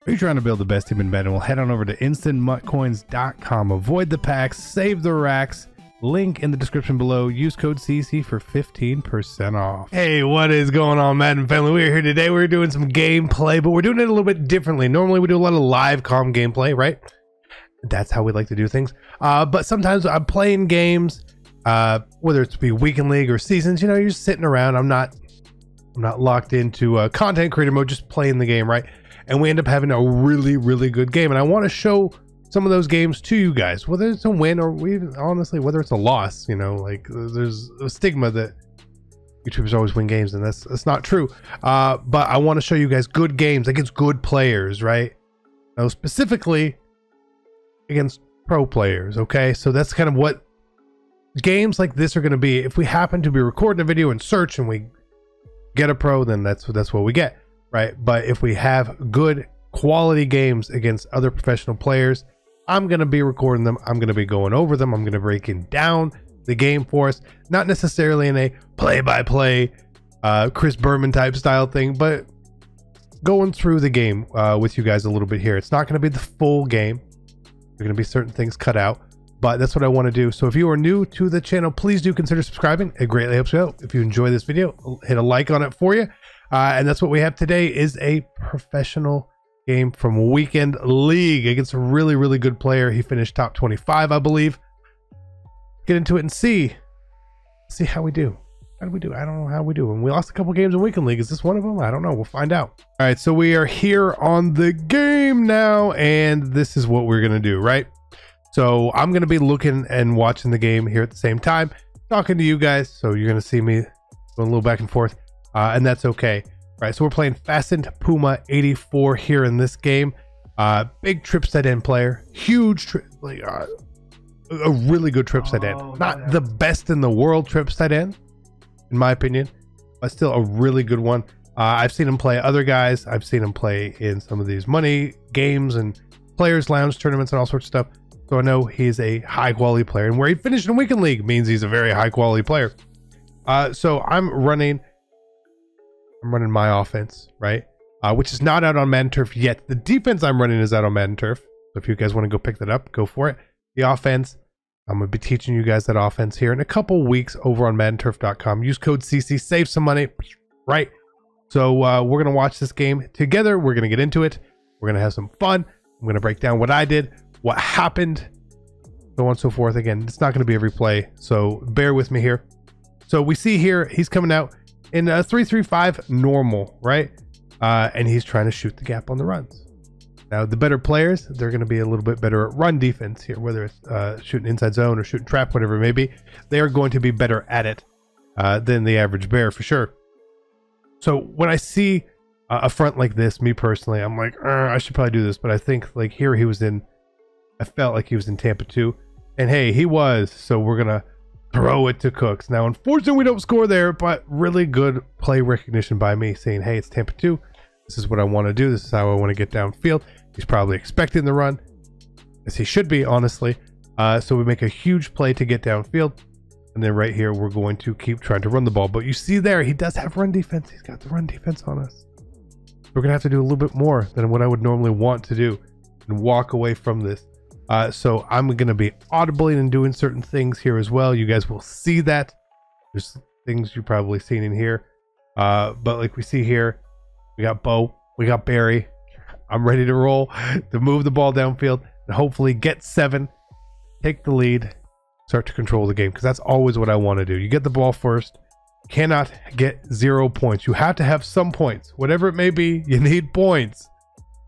Are you trying to build the best team in Madden? Well, head on over to instantmutcoins.com. Avoid the packs, save the racks. Link in the description below. Use code CC for 15% off. Hey, what is going on, Madden family? We're here today. We're doing some gameplay, but we're doing it a little bit differently. Normally, we do a lot of live comm gameplay, right? That's how we like to do things. But sometimes I'm playing games, whether it's be weekend league or seasons. You know, you're just sitting around. I'm not locked into content creator mode, just playing the game, right? And we end up having a really good game, and I want to show some of those games to you guys, whether it's a win or honestly whether it's a loss. You know, like there's a stigma that YouTubers always win games, and that's not true. But I want to show you guys good games against good players, right? Now, specifically against pro players. Okay, so that's kind of what games like this are going to be. If we happen to be recording a video and search and we get a pro, then that's what we get, right? But if we have good quality games against other professional players, I'm going to be recording them. I'm going to be going over them. I'm going to be breaking down the game for us, not necessarily in a play-by-play Chris Berman type style thing, but going through the game with you guys a little bit here. It's not going to be the full game. There are going to be certain things cut out, but that's what I want to do. So if you are new to the channel, please do consider subscribing. It greatly helps you out. If you enjoy this video, hit a like on it for you. And that's what we have today, is a professional game from Weekend League against a really good player. He finished top 25, I believe. Get into it and see how we do. How do we do? I don't know how we do. And we lost a couple games in Weekend League. Is this one of them? I don't know. We'll find out. All right, so we are here on the game now, and this is what we're gonna do, right? So I'm gonna be looking and watching the game here at the same time, talking to you guys. So you're gonna see me going a little back and forth, and that's okay. Right, so we're playing Fastened Puma 84 here in this game. Big trip set in player, huge trip, like a really good trip set in. Not the best in the world trip set in my opinion, but still a really good one. I've seen him play other guys. I've seen him play in some of these money games and players lounge tournaments and all sorts of stuff. So I know he's a high quality player, and where he finished in Weekend League means he's a very high quality player. So I'm running my offense, right? Which is not out on Madden Turf yet. The defense I'm running is out on Madden Turf. So if you guys want to go pick that up, go for it. The offense, I'm going to be teaching you guys that offense here in a couple weeks over on MaddenTurf.com. Use code CC, save some money, right? So we're going to watch this game together. We're going to get into it. We're going to have some fun. I'm going to break down what I did, what happened, so on and so forth. Again, it's not going to be every play, so bear with me here. So we see here, he's coming out in a 3-3-5 normal, right? And he's trying to shoot the gap on the runs. Now, the better players, they're going to be a little bit better at run defense here, whether it's shooting inside zone or shooting trap, whatever it may be. They are going to be better at it than the average bear for sure. So when I see a front like this, me personally, I'm like, I should probably do this. But I think like here I felt like he was in Tampa 2. And hey, he was. So we're going to throw it to Cooks. Now, unfortunately, we don't score there, but really good play recognition by me, saying, hey, it's Tampa 2. This is what I want to do. This is how I want to get downfield. He's probably expecting the run, as he should be, honestly. So we make a huge play to get downfield. And then right here, we're going to keep trying to run the ball. But you see there, he does have run defense. He's got the run defense on us. We're going to have to do a little bit more than what I would normally want to do and walk away from this. So I'm going to be audibly and doing certain things here as well. You guys will see that. There's things you've probably seen in here. But like we see here, we got Bo, we got Barry. I'm ready to roll, to move the ball downfield and hopefully get 7, take the lead, start to control the game, because that's always what I want to do. You get the ball first, cannot get 0 points. You have to have some points, whatever it may be. You need points.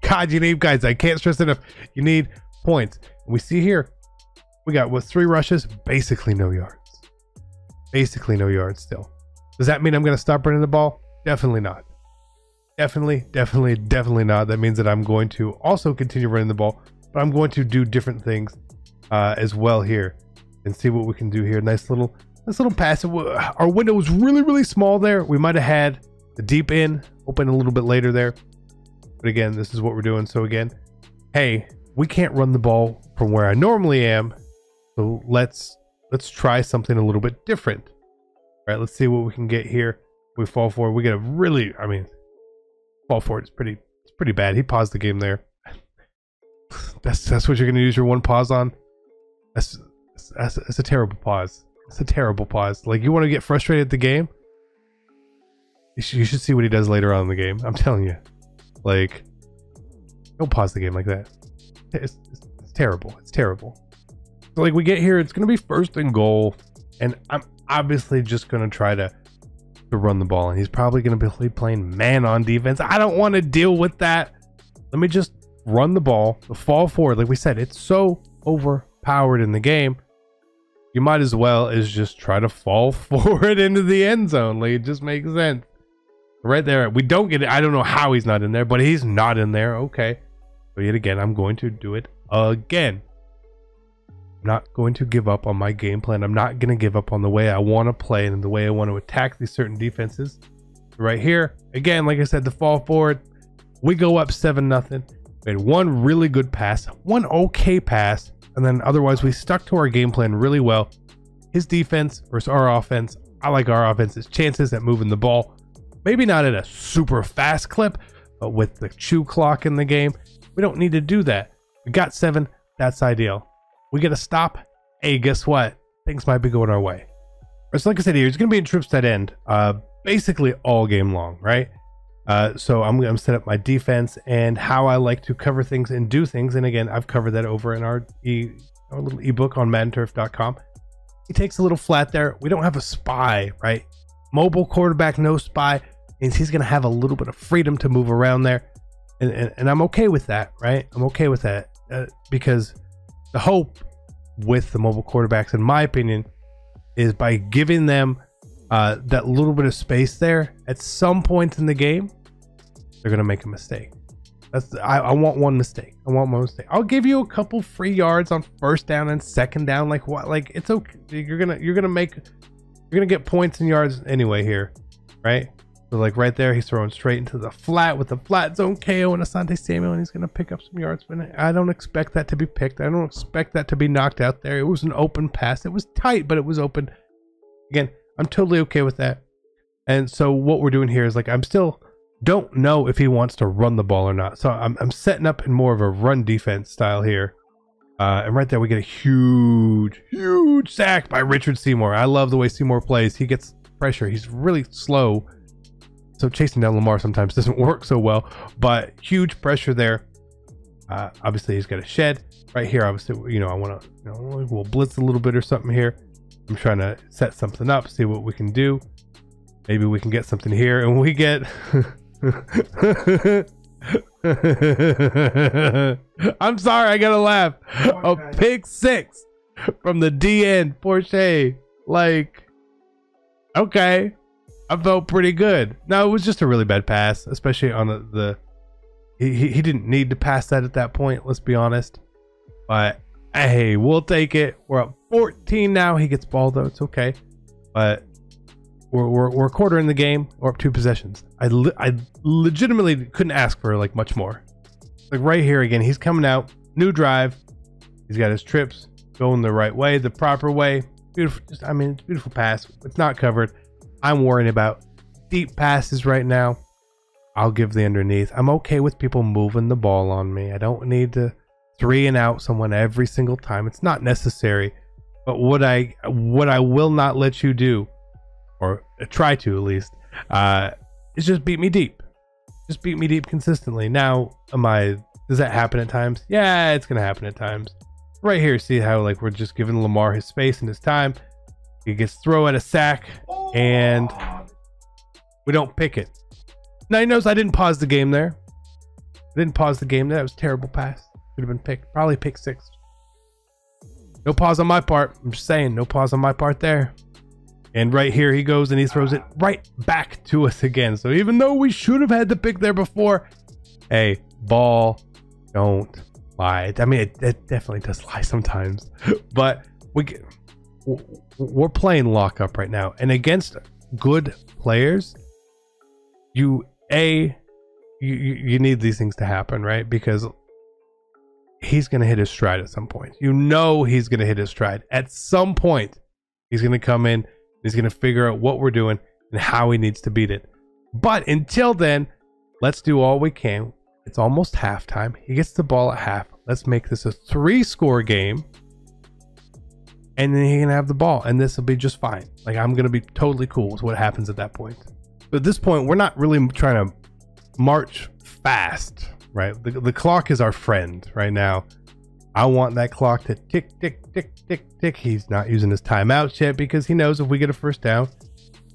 God, you need, guys, I can't stress enough, you need points. And we see here, we got with 3 rushes, basically no yards. Basically no yards still. Does that mean I'm going to stop running the ball? Definitely not. Definitely not. That means that I'm going to also continue running the ball, but I'm going to do different things as well here and see what we can do here. Nice little pass. Our window was really small there. We might have had the deep in open a little bit later there, but again, this is what we're doing. So again, hey, we can't run the ball from where I normally am, so let's try something a little bit different. All right, let's see what we can get here. We fall forward. We get a really, I mean, fall forward. It's pretty pretty bad. He paused the game there. That's what you're gonna use your one pause on. That's a terrible pause. It's a terrible pause. Like, you want to get frustrated at the game? You should see what he does later on in the game. I'm telling you. Like, don't pause the game like that. It's terrible. It's terrible. So, like, we get here, it's gonna be 1st and goal, and I'm obviously just gonna try to run the ball, and he's probably gonna be playing man on defense. I don't want to deal with that. Let me just run the ball, fall forward. Like we said, it's so overpowered in the game. You might as well as just try to fall forward into the end zone. Like, it just makes sense. Right there, we don't get it. I don't know how he's not in there, but he's not in there. Okay. But yet again, I'm going to do it again. I'm not going to give up on my game plan. I'm not going to give up on the way I want to play and the way I want to attack these certain defenses. Right here, again, like I said, the fall forward. We go up 7-0. We had one really good pass, one okay pass, and then otherwise we stuck to our game plan really well. His defense versus our offense. I like our offense's chances at moving the ball. Maybe not at a super fast clip, but with the chew clock in the game, we don't need to do that. We got 7. That's ideal. We get a stop. Hey, guess what? Things might be going our way. So like I said here, it's going to be in trips that end basically all game long, right? So I'm going to set up my defense and how I like to cover things and do things. And again, I've covered that over in our little ebook on MaddenTurf.com. He takes a little flat there. We don't have a spy, right? Mobile quarterback, no spy, means he's going to have a little bit of freedom to move around there. And I'm okay with that, right? I'm okay with that because the hope with the mobile quarterbacks, in my opinion, is by giving them that little bit of space there, at some point in the game, they're going to make a mistake. I want one mistake. I want one mistake. I'll give you a couple free yards on 1st down and 2nd down. Like, what? Like, it's okay. You're gonna get points and yards anyway here, right? So like right there, he's throwing straight into the flat with the flat zone KO and Asante Samuel, and he's gonna pick up some yards. But I don't expect that to be picked. I don't expect that to be knocked out there. It was an open pass. It was tight, but it was open. Again, I'm totally okay with that. And so what we're doing here is, like, I'm still don't know if he wants to run the ball or not. So I'm setting up in more of a run defense style here. And right there, we get a huge sack by Richard Seymour. I love the way Seymour plays. He gets pressure. He's really slow. So chasing down Lamar sometimes doesn't work so well, but huge pressure there. Obviously, he's got a shed right here. Obviously, I want to, we'll blitz a little bit or something here. I'm trying to set something up, see what we can do. Maybe we can get something here, and we get... I'm sorry, I gotta laugh. A pick 6 from the DN Porsche. Like, okay, I felt pretty good. No, it was just a really bad pass, especially on the he didn't need to pass that at that point, let's be honest. But hey, we'll take it. We're up 14 now. He gets ball though, it's okay. But we're a quarter in the game. We're up 2 possessions. I legitimately couldn't ask for like much more. Like right here again, he's coming out, new drive. He's got his trips going the right way, the proper way. Beautiful. It's a beautiful pass. It's not covered. I'm worrying about deep passes right now. I'll give the underneath. I'm okay with people moving the ball on me. I don't need to 3 and out someone every single time. It's not necessary. But what I will not let you do, or try to at least, is just beat me deep. Just beat me deep consistently. Now, does that happen at times? Yeah, it's gonna happen at times. Right here, see how like we're just giving Lamar his space and his time. He gets throw at a sack, and we don't pick it. Now he knows I didn't pause the game there. That was a terrible pass. Should have been picked. Probably pick 6. No pause on my part. I'm just saying, no pause on my part there. And right here he goes and he throws it right back to us again. So even though we should have had the pick there before, hey, ball don't lie. I mean, it definitely does lie sometimes. But we're playing lockup right now. And against good players, you need these things to happen, right? Because he's going to hit his stride at some point. He's going to hit his stride. At some point, he's going to come in. He's going to figure out what we're doing and how he needs to beat it. But until then, let's do all we can. It's almost halftime. He gets the ball at half. Let's make this a 3-score game. And then he can have the ball. And this will be just fine. Like, I'm going to be totally cool with what happens at that point. But at this point, we're not really trying to march fast, right? The clock is our friend right now. I want that clock to tick, tick, tick, tick, tick. He's not using his timeout yet because he knows if we get a first down,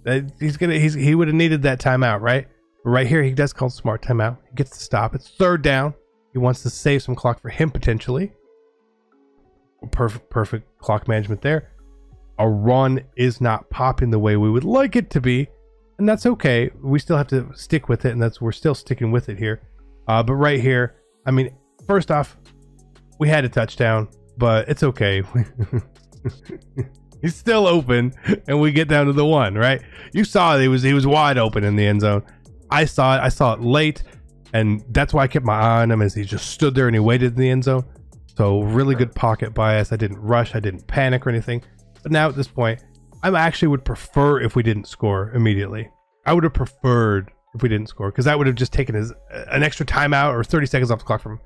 that he would have needed that timeout, right? But right here, he does call smart timeout. He gets to stop. It's 3rd down. He wants to save some clock for him potentially. Perfect clock management there. Our run is not popping the way we would like it to be, and that's okay. We still have to stick with it, and we're still sticking with it here. But right here, I mean, first off, we had a touchdown, but it's okay. He's still open, and we get down to the 1, right? You saw it. He was wide open in the end zone. I saw it. I saw it late, and that's why I kept my eye on him as he just stood there and he waited in the end zone. So really good pocket bias. I didn't rush. I didn't panic or anything. But now at this point, I actually would prefer if we didn't score immediately. I would have preferred if we didn't score because that would have just taken an extra timeout or 30 seconds off the clock from him.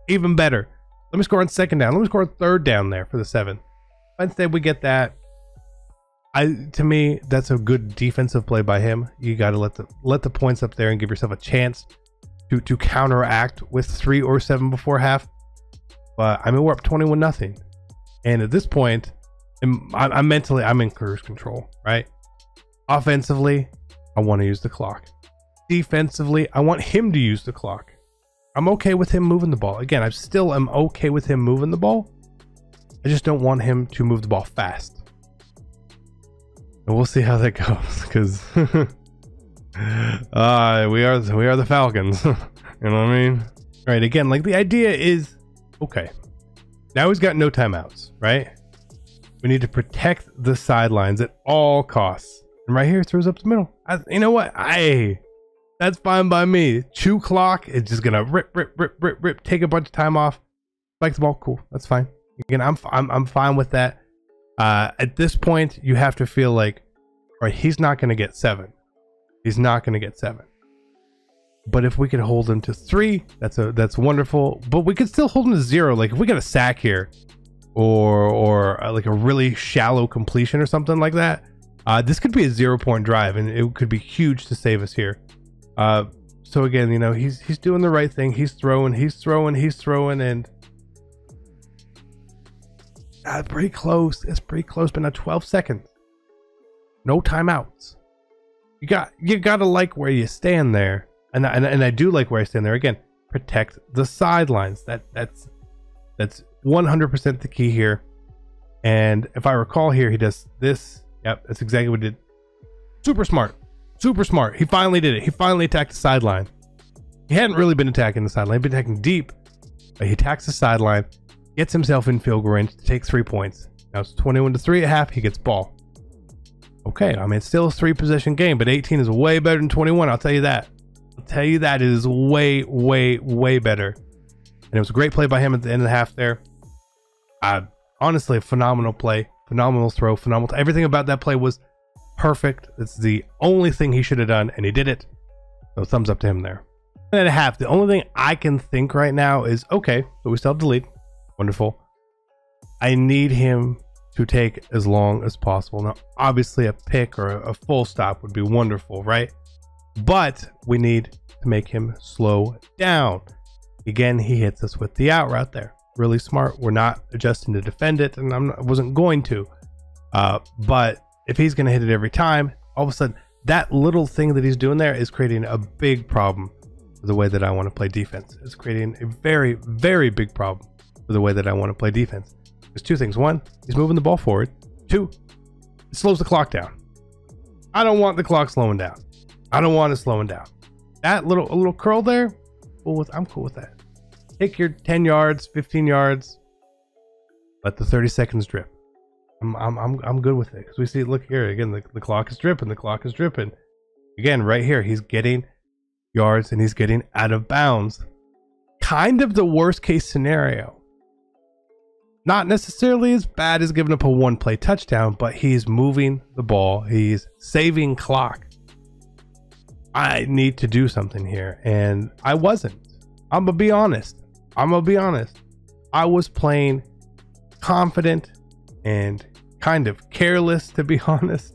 Even better. Let me score on 2nd down. Let me score on 3rd down there for the 7. Instead, we get that. To me, that's a good defensive play by him. You got to let the points up there and give yourself a chance to counteract with 3 or 7 before half. But I mean, we're up 21-0, and at this point, I'm in cruise control, right? Offensively, I want to use the clock. Defensively, I want him to use the clock. I'm okay with him moving the ball. Again, I still am okay with him moving the ball. I just don't want him to move the ball fast. And we'll see how that goes, because we are the Falcons. You know what I mean? All right, again, like the idea is, okay, now he's got no timeouts, right? We need to protect the sidelines at all costs. And right here, it throws up the middle. You know what? That's fine by me. Chew clock, it's just gonna rip, take a bunch of time off. Spike the ball, cool, that's fine. Again, I'm fine with that. At this point, you have to feel like, all right, he's not gonna get 7. He's not gonna get 7. But if we could hold him to 3, that's wonderful. But we could still hold him to 0. Like if we got a sack here, or like a really shallow completion or something like that, this could be a 0-point drive, and it could be huge to save us here. So again, you know, he's doing the right thing. He's throwing, and pretty close. It's pretty close, but now 12 seconds. No timeouts. You gotta like where you stand there. And I do like where I stand there. Again, protect the sidelines. That's 100% the key here. And if I recall here, he does this. Yep, that's exactly what he did. Super smart. Super smart. He finally did it. He finally attacked the sideline. He hadn't really been attacking the sideline. He'd been attacking deep. But he attacks the sideline, gets himself in field goal range to take 3 points. Now it's 21-3 at half. He gets ball. Okay, I mean, it's still a 3-possession game, but 18 is way better than 21. I'll tell you that. It is way, way, way better. And it was a great play by him at the end of the half there. Honestly, a phenomenal play, phenomenal throw, phenomenal. Everything about that play was perfect. It's the only thing he should have done, and he did it. So thumbs up to him there. And at a half, the only thing I can think right now is, okay, so we still have the lead. Wonderful. I need him to take as long as possible. Now, obviously, a pick or a full stop would be wonderful, right? But we need to make him slow down. Again, he hits us with the out route there. Really smart. We're not adjusting to defend it, and I wasn't going to. But if he's going to hit it every time, all of a sudden, that little thing that he's doing there is creating a big problem for the way that I want to play defense. It's creating a very, very big problem for the way that I want to play defense. There's 2 things. 1, he's moving the ball forward. 2, it slows the clock down. I don't want the clock slowing down. I don't want it slowing down. That little curl there, I'm cool with that. Take your 10 yards, 15 yards, let the 30 seconds drip. I'm good with it, because we see, look here again, the clock is dripping. The clock is dripping. Again, right here, he's getting yards and he's getting out of bounds. Kind of the worst case scenario. Not necessarily as bad as giving up a 1-play touchdown, but he's moving the ball. He's saving clock. I need to do something here, and I wasn't. I'm gonna be honest. I was playing confident and kind of careless, to be honest.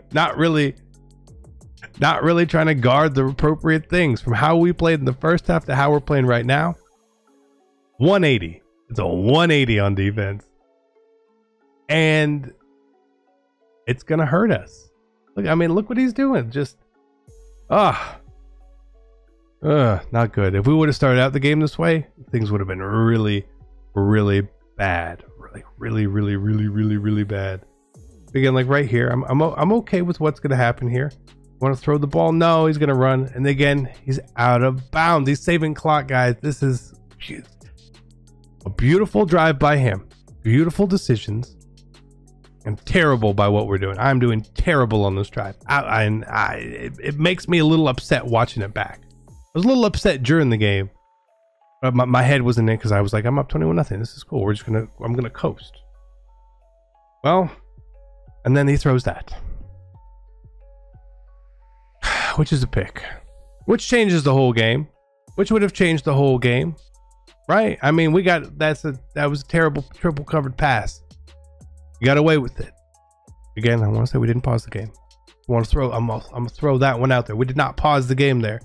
not really trying to guard the appropriate things. From how we played in the first half to how we're playing right now, 180. It's a 180 on defense, and it's gonna hurt us. Look, I mean, look what he's doing. Just not good. If we would have started out the game this way, things would have been really bad. Really bad. Again, like right here, I'm okay with what's gonna happen here. Want to throw the ball? No, he's gonna run, and again, he's out of bounds. He's saving clock, guys. This is a beautiful drive by him. Beautiful decisions. And terrible by what we're doing. I'm doing terrible on this drive. It makes me a little upset watching it back. I was a little upset during the game, but my head wasn't in it because I was like, I'm up 21-0. This is cool. I'm gonna coast. Well, and then he throws that, which is a pick, which changes the whole game, which would have changed the whole game, right? I mean, that was a terrible triple covered pass. You got away with it. Again, I want to say we didn't pause the game. I'm gonna throw that one out there. We did not pause the game there.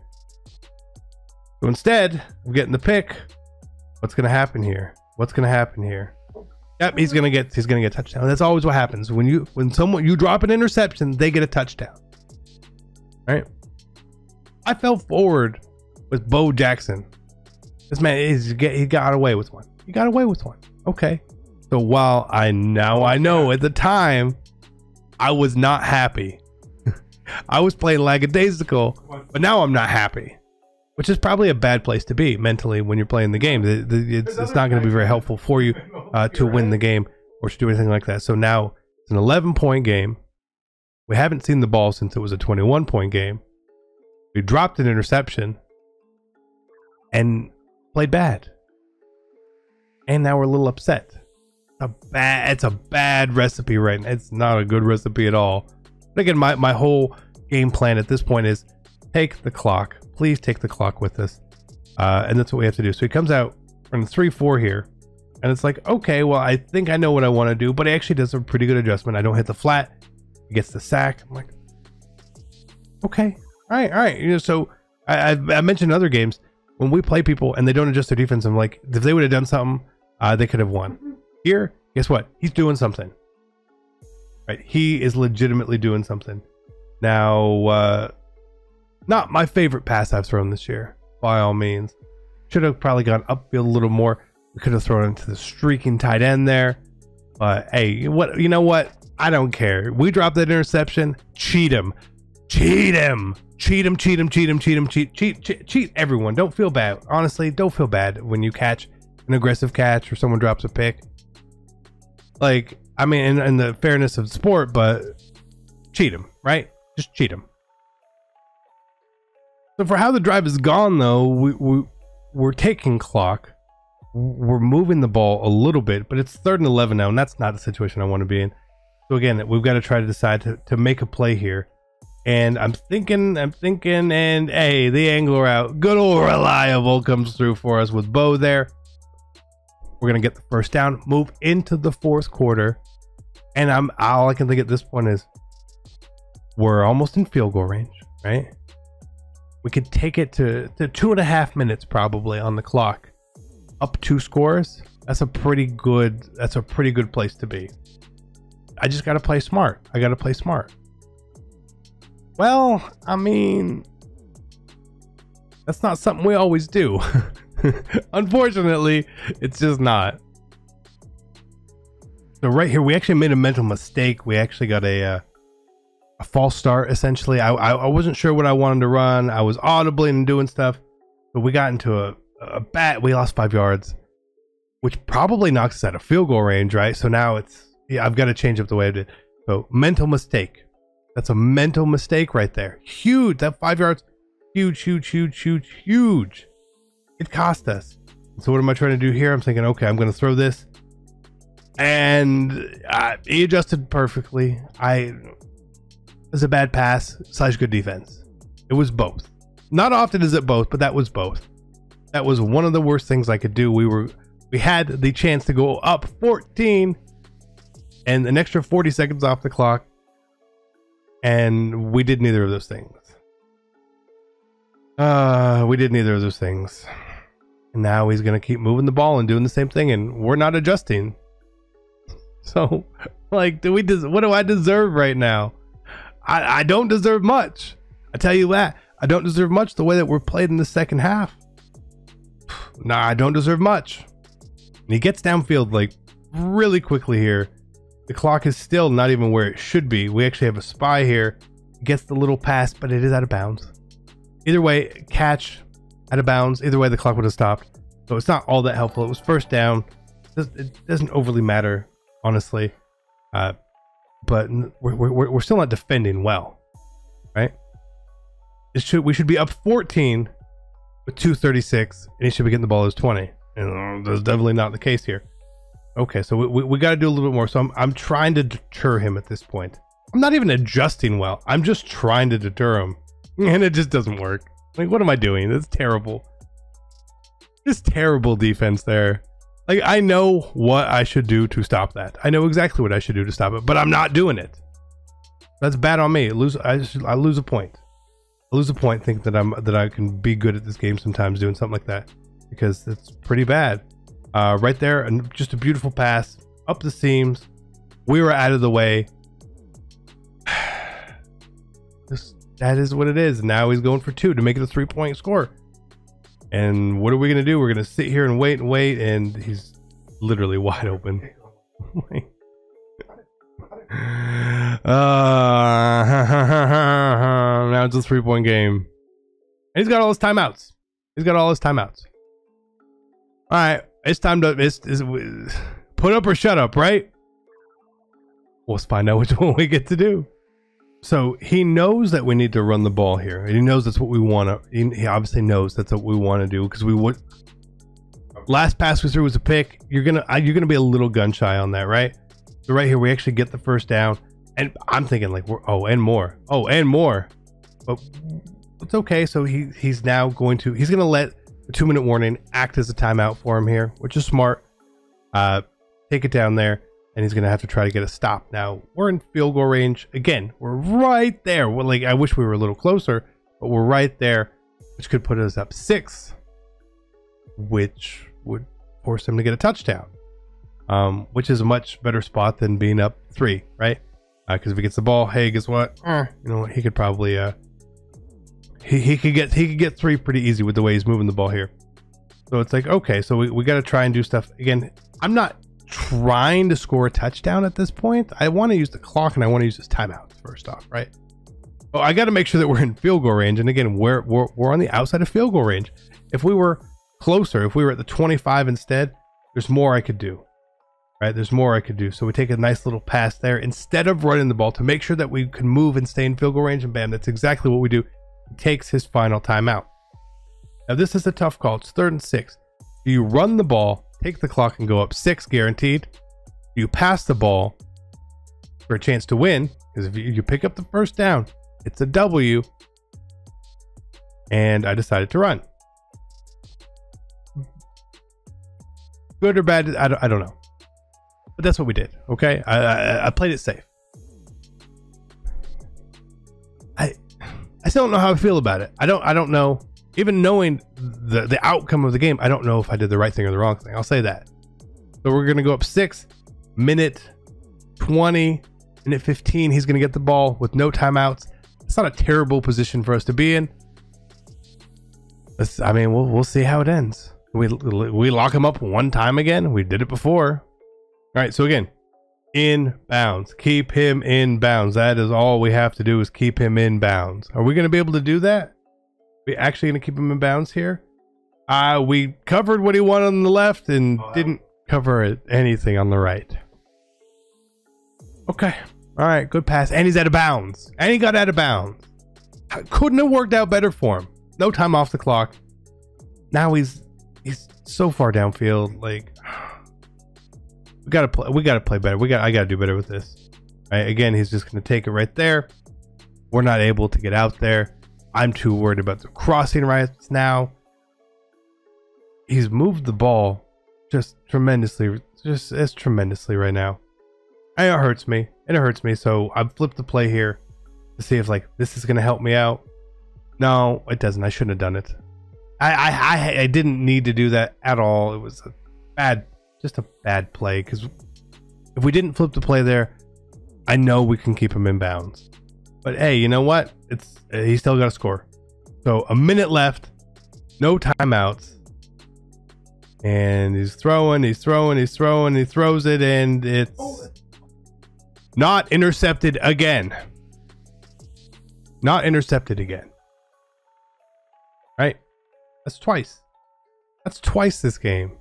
So instead of getting the pick, what's gonna happen here? Yep, he's gonna get a touchdown. That's always what happens when you drop an interception, they get a touchdown. Right? I fell forward with Bo Jackson. This man he got away with one. He got away with one. Okay. So while I know at the time I was not happy. I was playing lackadaisical, but now I'm not happy, which is probably a bad place to be mentally when you're playing the game. It's not going to be very helpful for you to win the game or to do anything like that. So now it's an 11-point game. We haven't seen the ball since it was a 21-point game. We dropped an interception and played bad. And now we're a little upset. It's a bad recipe right now. It's not a good recipe at all. But again, my whole game plan at this point is take the clock. Please take the clock with us. And that's what we have to do. So he comes out from the 3-4 here. And it's like, okay, well, I think I know what I want to do, but he actually does a pretty good adjustment. I don't hit the flat. He gets the sack. I'm like, okay, all right. You know, so I mentioned in other games when we play people and they don't adjust their defense. I'm like, if they would have done something, they could have won. Here, guess what? He's doing something. Right? He is legitimately doing something. Now, not my favorite pass I've thrown this year, by all means. Should have probably gone upfield a little more. We could have thrown into the streaking tight end there. But hey, you know what? I don't care. We dropped that interception. Cheat him. Cheat everyone. Don't feel bad. Honestly, don't feel bad when you catch an aggressive catch or someone drops a pick. Like, I mean, in the fairness of the sport, but cheat him, right? Just cheat him. So for how the drive is gone, though, we're taking clock. We're moving the ball a little bit, but it's 3rd and 11 now, and that's not the situation I want to be in. So again, we've got to try to decide to make a play here. And I'm thinking, and hey, the angler out. Good old reliable comes through for us with Bo there. We're gonna get the first down, move into the 4th quarter, and all I can think at this point is we're almost in field goal range, right? We could take it to 2.5 minutes probably on the clock, up 2 scores. That's a pretty good place to be. I just gotta play smart. I gotta play smart. Well, I mean, that's not something we always do. Unfortunately, it's just not. So right here, we actually made a mental mistake. We actually got a false start, essentially. I wasn't sure what I wanted to run. I was audibly and doing stuff, but we got into a bat. We lost 5 yards, which probably knocks us out of field goal range, right? So now I've got to change up the way I did. So mental mistake. That's a mental mistake right there. Huge. That 5 yards, huge. It cost us. So what am I trying to do here? I'm thinking, okay, I'm going to throw this. And he adjusted perfectly. It was a bad pass / good defense. It was both. Not often is it both, but that was both. That was one of the worst things I could do. We had the chance to go up 14 and an extra 40 seconds off the clock, and we did neither of those things. We did neither of those things. And now he's gonna keep moving the ball and doing the same thing, and we're not adjusting. So, like, what do I deserve right now? I don't deserve much. I tell you that. I don't deserve much the way that we're played in the second half. Nah, I don't deserve much. And he gets downfield like really quickly here. The clock is still not even where it should be. We actually have a spy here. Gets the little pass, but it is out of bounds. Either way, catch out of bounds. Either way, the clock would have stopped. So it's not all that helpful. It was first down. It doesn't overly matter, honestly. But we're still not defending well, right? We should be up 14 with 2:36, and he should be getting the ball as 20. And that's definitely not the case here. Okay, so we got to do a little bit more. So I'm trying to deter him at this point. I'm not even adjusting well. I'm just trying to deter him, and it just doesn't work. Like, what am I doing? That's terrible. Just terrible defense there. Like, I know what I should do to stop that. I know exactly what I should do to stop it, but I'm not doing it. That's bad on me. I lose a point. I lose a point thinking that I can be good at this game sometimes doing something like that, because it's pretty bad. Right there, and just a beautiful pass up the seams. We were out of the way. That is what it is. Now he's going for 2 to make it a 3-point score. And what are we gonna do? We're gonna sit here and wait, and he's literally wide open. Now it's a 3-point game. And he's got all his timeouts. All right, it's time to put up or shut up, right? Let's find out which one we get to do. So he knows that we need to run the ball here. He knows that's what we want to. He obviously knows that's what we want to do, because we would. Last pass we threw was a pick. You're gonna be a little gun shy on that, right? So right here we actually get the first down, and I'm thinking like and more. But it's okay. So he's now going to let the 2-minute warning act as a timeout for him here, which is smart. Take it down there. And he's gonna have to try to get a stop. Now we're in field goal range again. We're right there. Well, like, I wish we were a little closer, but we're right there, which could put us up 6, which would force him to get a touchdown, which is a much better spot than being up 3, right? Because if he gets the ball, hey, guess what? You know what? He could probably he could get 3 pretty easy with the way he's moving the ball here. So it's like, okay, so we got to try and do stuff again. I'm not trying to score a touchdown at this point. I want to use the clock, and I want to use this timeout first off, right? Oh, I got to make sure that we're in field goal range, and again, we're on the outside of field goal range. If we were closer, if we were at the 25 instead, there's more I could do, right? There's more I could do. So we take a nice little pass there instead of running the ball to make sure that we can move and stay in field goal range, and bam, that's exactly what we do. He takes his final timeout. Now this is a tough call. It's 3rd and 6. Do you run the ball, take the clock, and go up 6 guaranteed? You pass the ball for a chance to win, because if you pick up the first down, it's a W. And I decided to run. Good or bad, I don't know. But that's what we did, okay? I played it safe. I still don't know how I feel about it. I don't know. Even knowing the outcome of the game, I don't know if I did the right thing or the wrong thing. I'll say that. So we're going to go up 6, minute 20, minute 15. He's going to get the ball with no timeouts. It's not a terrible position for us to be in. I mean, we'll see how it ends. We lock him up one time again. We did it before. All right, so again, in bounds. Keep him in bounds. That is all we have to do, is keep him in bounds. Are we going to be able to do that? We actually going to keep him in bounds here? We covered what he wanted on the left and didn't cover anything on the right. Okay. All right, good pass. And he's out of bounds. And he got out of bounds. Couldn't have worked out better for him. No time off the clock. Now he's so far downfield. Like, we gotta play better. I gotta do better with this. Right, again, he's just gonna take it right there. We're not able to get out there. I'm too worried about the crossing rights now. he's moved the ball just tremendously, just as tremendously right now. And it hurts me. And it hurts me. So I've flipped the play here to see if like this is gonna help me out. No, it doesn't. I shouldn't have done it. I didn't need to do that at all. It was a bad, just a bad play, because if we didn't flip the play there, I know we can keep him in bounds. But hey, you know what? He's still got to score. So a minute left, no timeouts, and he's throwing, he throws it, and it's not intercepted again. Not intercepted again. Right? That's twice. That's twice this game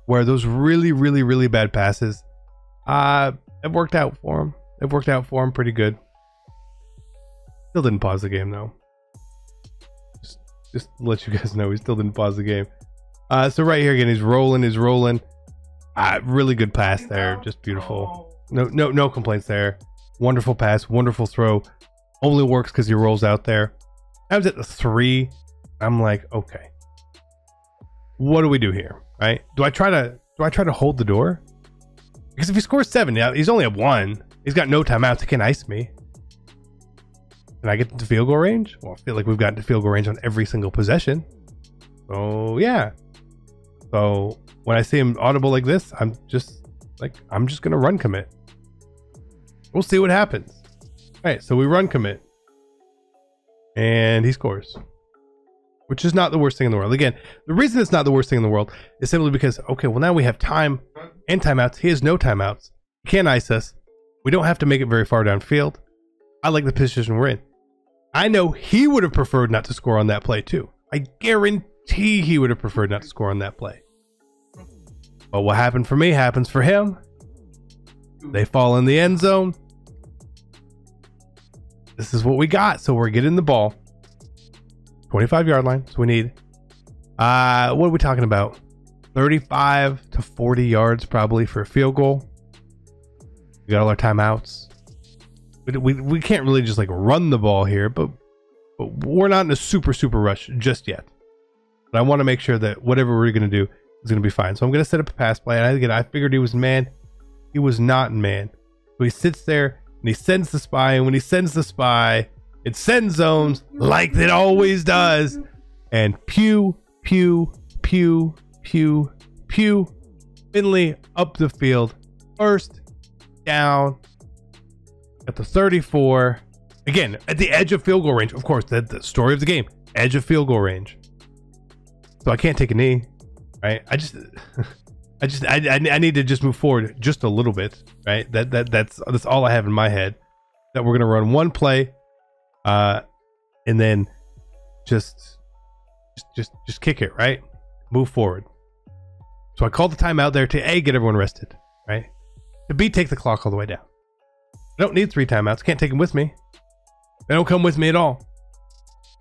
where those really bad passes it worked out for him. It worked out for him pretty good. Still didn't pause the game though. Just to let you guys know, he still didn't pause the game. So right here again, he's rolling. Really good pass there, just beautiful. No complaints there. Wonderful pass, wonderful throw. Only works because he rolls out there. I was at the 3. I'm like, okay, what do we do here, right? Do I try to hold the door? Because if he scores 7, yeah, he's only at 1. He's got no timeouts. He can't ice me. Can I get into field goal range? Well, I feel like we've gotten to field goal range on every single possession. So yeah. So when I see him audible like this, I'm just gonna run commit. We'll see what happens. All right, so we run commit, and he scores, which is not the worst thing in the world. Again, the reason it's not the worst thing in the world is simply because, okay, well now we have time and timeouts. He has no timeouts. He can't ice us. We don't have to make it very far downfield. I like the position we're in. I know he would have preferred not to score on that play too. I guarantee he would have preferred not to score on that play. But what happened for me happens for him. They fall in the end zone. This is what we got. So we're getting the ball. 25-yard line. So we need, what are we talking about? 35 to 40 yards probably for a field goal. We got all our timeouts. We can't really just like run the ball here, but we're not in a super rush just yet. But I want to make sure that whatever we're going to do is going to be fine. So I'm going to set up a pass play. And again, I figured he was in man. He was not in man. So he sits there and he sends the spy. And when he sends the spy, it sends zones like it always does. And pew. Finley up the field. First down at the 34. Again, at the edge of field goal range. Of course, that's the story of the game. Edge of field goal range. So I can't take a knee, right? I need to just move forward just a little bit, right? That's all I have in my head. That we're gonna run one play, and then just kick it, right? Move forward. So I called the timeout there to A, get everyone rested, right? To B, take the clock all the way down. I don't need 3 timeouts. Can't take them with me. They don't come with me at all.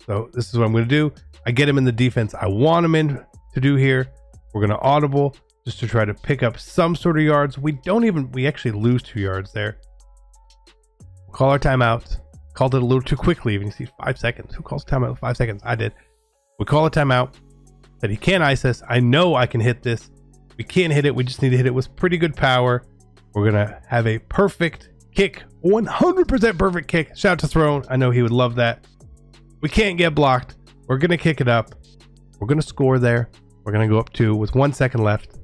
So this is what I'm going to do. I get him in the defense I want him in to do here. We're going to audible just to try to pick up some sort of yards. We actually lose 2 yards there. Call our timeout. Called it a little too quickly. Even you see 5 seconds. Who calls timeout with 5 seconds? I did. We call a timeout. Said he can't ice us. I know I can hit this. We can't hit it. We just need to hit it with pretty good power. We're going to have a perfect kick. 100% perfect kick. Shout out to Throne. I know he would love that. We can't get blocked. We're going to kick it up. We're going to score there. We're going to go up 2 with 1 second left.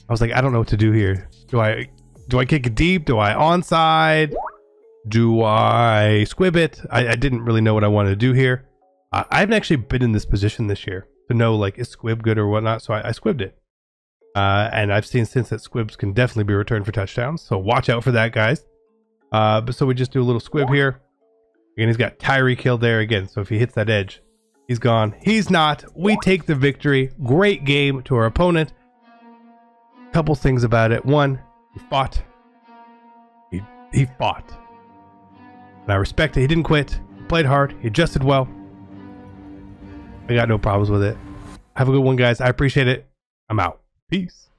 I was like, I don't know what to do here. Do I kick it deep? Do I onside? Do I squib it? I didn't really know what I wanted to do here. I haven't actually been in this position this year to know like is squib good or whatnot. So I squibbed it. And I've seen since that squibs can definitely be returned for touchdowns. So watch out for that, guys. But so we just do a little squib here. Again, he's got Tyree killed there again. So if he hits that edge, he's gone. He's not. We take the victory. Great game to our opponent. Couple things about it. One, he fought. He fought. And I respect it. He didn't quit. He played hard. He adjusted well. I got no problems with it. Have a good one, guys. I appreciate it. I'm out. Peace.